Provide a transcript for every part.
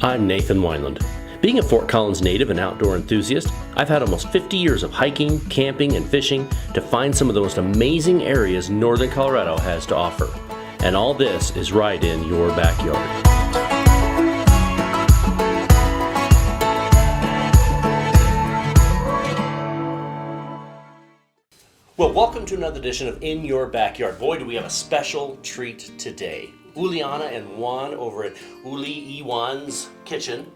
I'm Nathan Weinland. Being a Fort Collins native and outdoor enthusiast, I've had almost 50 years of hiking, camping, and fishing to find some of the most amazing areas northern Colorado has to offer. And all this is right in your backyard. Well, welcome to another edition of In Your Backyard. Boy, do we have a special treat today. Juliana and Juan over at Juli Y Juan's kitchen.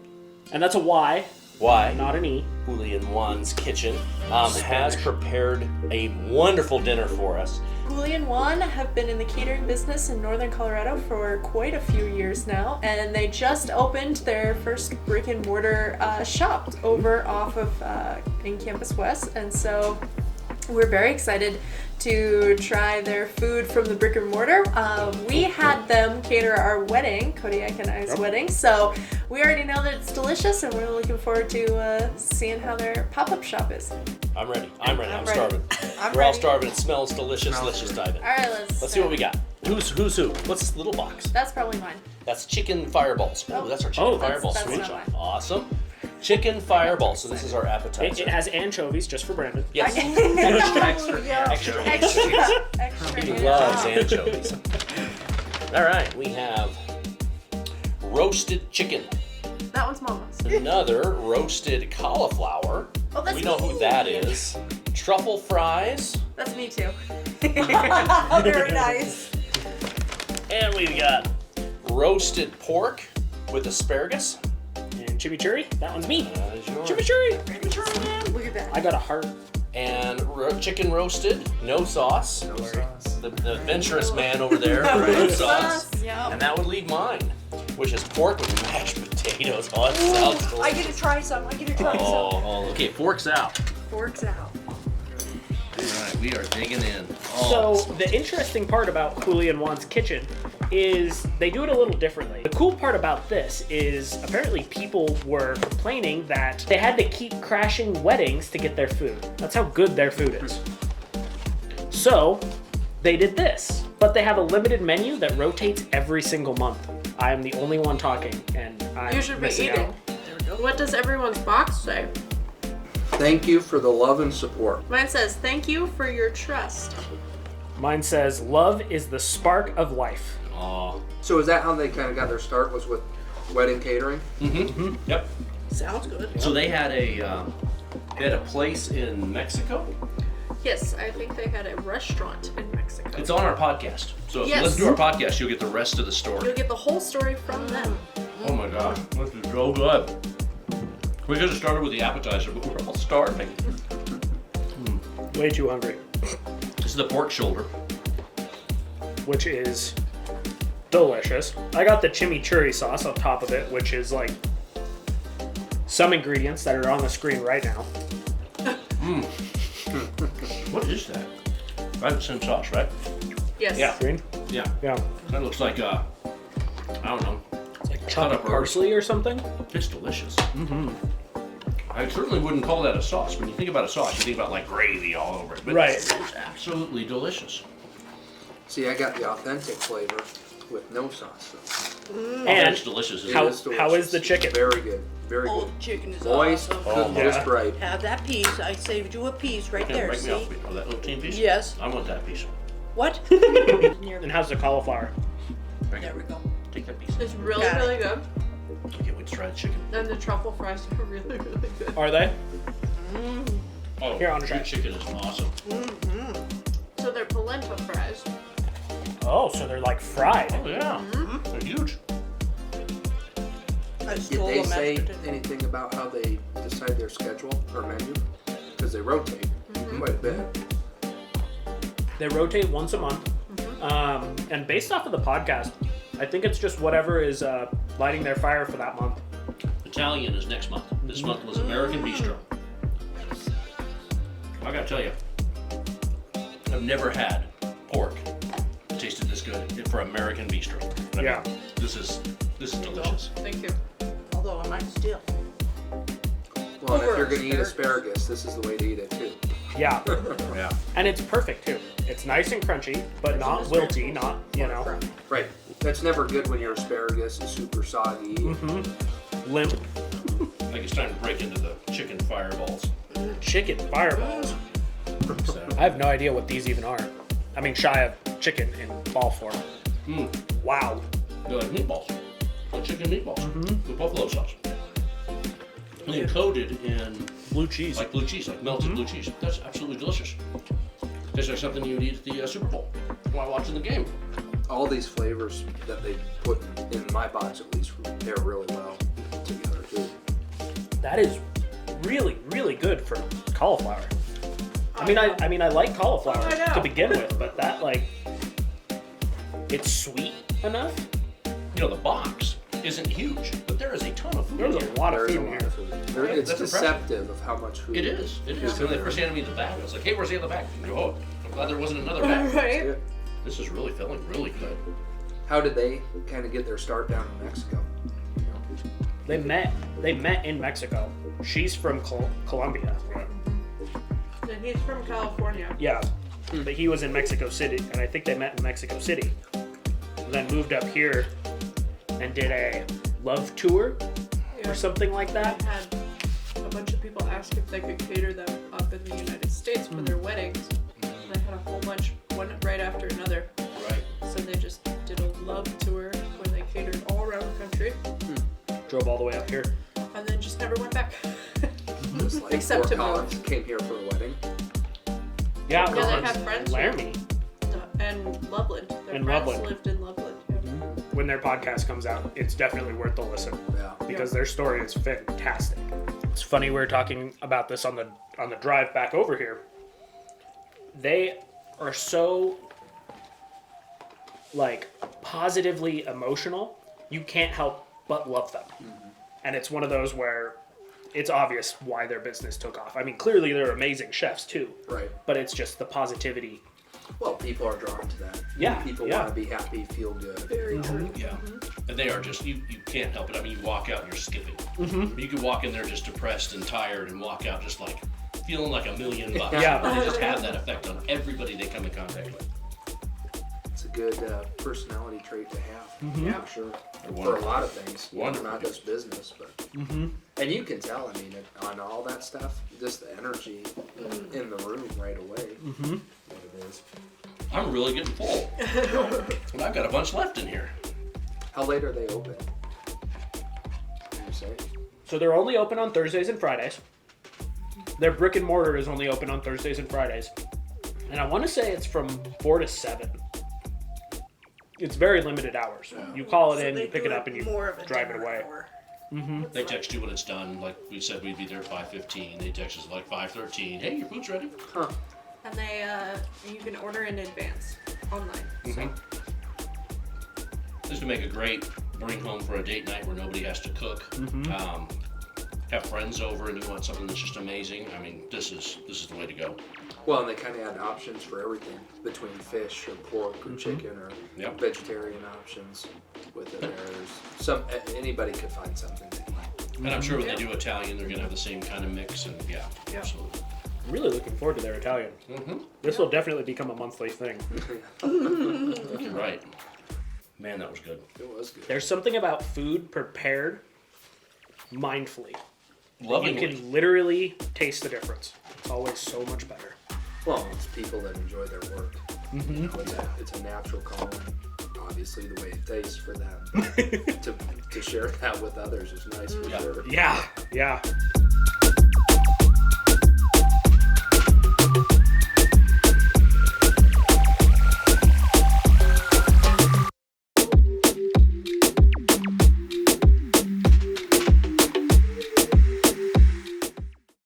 And that's a Y. Y. Not an E. Juli and Juan's kitchen has prepared a wonderful dinner for us. Juli and Juan have been in the catering business in northern Colorado for quite a few years now, and they just opened their first brick and mortar shop over off of in Campus West, and so we're very excited to try their food from the brick and mortar. We had them cater our wedding, Kodiak and I's wedding, so we already know that it's delicious, and we're looking forward to seeing how their pop-up shop is. I'm ready. I'm starving. I'm We're all ready. starving. It smells delicious. Let's just dive in. All right, let's See what we got. Who's who? What's this little box? That's probably mine. That's chicken fireballs. Oh, that's our chicken fireballs. that's Sweet not shop. mine. Awesome. Chicken fireballs. So this is our appetizer. It has anchovies just for Brandon. Yes. Extra. He loves anchovies. All right, we have roasted chicken. That one's Mama's. Another roasted cauliflower. Oh, that's We know who me. that is. Truffle fries. That's me too. Very nice. And we've got roasted pork with asparagus. And chimichurri, that one's me. That is yours. Chimichurri. Look at that. I got a heart. And chicken roasted, no sauce. The adventurous man over there, no sauce. Yum. And that would leave mine, which is pork with mashed potatoes. Oh, it sounds delicious. I get to try some. Okay, forks out. Forks out. All right, we are digging in. So the interesting part about Juli and Juan's kitchen is they do it a little differently. The cool part about this is apparently people were complaining that they had to keep crashing weddings to get their food. That's how good their food is. So they did this, but they have a limited menu that rotates every single month. I am the only one talking, and I'm You should be missing eating. out. What does everyone's box say? Thank you for the love and support. Mine says, thank you for your trust. Mine says, love is the spark of life. Oh. So is that how they kind of got their start, was with wedding catering? Mm-hmm. Yep. Sounds good. So they had a place in Mexico. Yes, I think they had a restaurant in Mexico. It's on our podcast. So if you Yes. listen to our podcast, you'll get the rest of the story. You'll get the whole story from them. Oh my gosh, this is so good. We could have started with the appetizer, but we're all starving. Way too hungry. This is the pork shoulder. Which is delicious. I got the chimichurri sauce on top of it, which is like some ingredients that are on the screen right now. What is that? Right, the same sauce, right? Yes. Yeah. Green? Yeah. Yeah. That looks like, I don't know. It's like Cut chopped up parsley or something. It's delicious. Mm-hmm. I certainly wouldn't call that a sauce. When you think about a sauce, you think about like gravy all over it. But Right. It's absolutely delicious. See, I got the authentic flavor with no sauce. So And it's delicious. it Isn't How- it? is delicious. how is the chicken? Very good. Very good. Old chicken is Moist, awesome. cooked yeah. just right. Have that piece. I saved you a piece right Yeah, there. break me See? off of that little team piece? Yes. I want that piece. What? And how's the cauliflower? Bring There it. we go. Take that piece. It's really, Got it. really good. I can't wait to try the chicken. And the truffle fries are really, really good. Are they? Oh, Here, on the your track. chicken is awesome. So they're polenta fries. Oh, so they're like fried. Oh yeah, they're huge. I Did stole they a mashed say potato. anything about how they decide their schedule or menu? Because they rotate quite a bit. They rotate once a month. And based off of the podcast, I think it's just whatever is lighting their fire for that month. Italian is next month. This month was American Bistro. I gotta tell you, I've never had pork that tasted this good for American Bistro. I mean, Yeah. This is delicious. Thank you. Although I might steal. Well, and if Over you're going to eat asparagus. asparagus, this is the way to eat it too. Yeah. Yeah. And it's perfect too. It's nice and crunchy, but not wilty, not, you know. Right. That's never good when your asparagus is super soggy. limp. Like it's time to break into the chicken fireballs. Chicken fireballs. So, I have no idea what these even are. I mean, shy of chicken in ball form. Wow. they're like meatballs. Like chicken meatballs with buffalo sauce. And then coated in Blue cheese. like blue cheese, like melted blue cheese. That's absolutely delicious. Tastes like something you would eat at the Super Bowl while watching the game. All these flavors that they put in my box, at least, pair really well together too. That is really, really good for cauliflower. I mean, I like cauliflower Oh, I know. to begin with, but that like, it's sweet enough. You know, the box isn't huge, but there is a ton of food There's in a here. lot of There's food a in lot here. of food. It's That's deceptive of how much food. It is. It is. When they first handed me the bag, I was like, hey, where's the other bag? And they go, oh, I'm glad there wasn't another bag. Right? Yeah. This is really filling, really good. How did they kind of get their start down in Mexico? You know? They met in Mexico. She's from Colombia. And he's from California. Yeah, but he was in Mexico City, and I think they met in Mexico City. And then moved up here and did a love tour Yeah. or something like I that. had a bunch of people ask if they could cater them up in the United States for their weddings. And I had a whole bunch, one right after another. Right. So they just did a love tour where they catered all around the country Drove all the way up here. and then just never went back. Just like Except Fort to Collins move. came here for a wedding. Yeah, Yeah, they have friends here. Laramie. And Loveland. Their And friends Loveland. lived in Loveland. Yeah. When their podcast comes out, it's definitely worth the listen Yeah. because their story is fantastic. It's funny we were talking about this on the drive back over here. They are so like positively emotional. You can't help but love them. And it's one of those where it's obvious why their business took off. I mean, clearly they're amazing chefs too, Right. but it's just the positivity. Well, people are drawn to that. Yeah, People yeah. want to be happy, feel good. Very true. Yeah. And they are just, you can't help it. I mean, you walk out and you're skipping. You could walk in there just depressed and tired and walk out just like feeling like $1,000,000. Yeah. They just have that effect on everybody they come in contact with. It's a good personality trait to have, Yeah. for sure. They're For a wonderful. lot of things, Wonderful. not just business, but. And you can tell, I mean, on all that stuff, just the energy in the room right away. What it is. I'm really getting full. And I've got a bunch left in here. How late are they open? Can you say? So they're only open on Thursdays and Fridays. Their brick and mortar is only open on Thursdays and Fridays. And I want to say it's from 4 to 7. It's very limited hours. You call it So in, they you pick do it up, and you more of a drive it dinner away. hour. They text you when it's done. Like we said, we'd be there at 5:15. They text us at like 5:13. Hey, your food's ready. Huh. And they, you can order in advance online. This would make a great bring home for a date night where nobody has to cook. Have friends over and you want something that's just amazing. I mean, this is the way to go. Well, and they kind of had options for everything between fish or pork or chicken or Yep. vegetarian options with it. There's anybody could find something to eat. And I'm sure when they do Italian, they're gonna have the same kind of mix. And yeah. Absolutely. I'm really looking forward to their Italian. This will definitely become a monthly thing. You're right. Man, that was good. It was good. There's something about food prepared mindfully. Loving You can literally taste the difference. It's always so much better. Well, it's people that enjoy their work. You know, it's a natural calling. Obviously, the way it tastes for them. to share that with others is nice for sure. Yeah, yeah.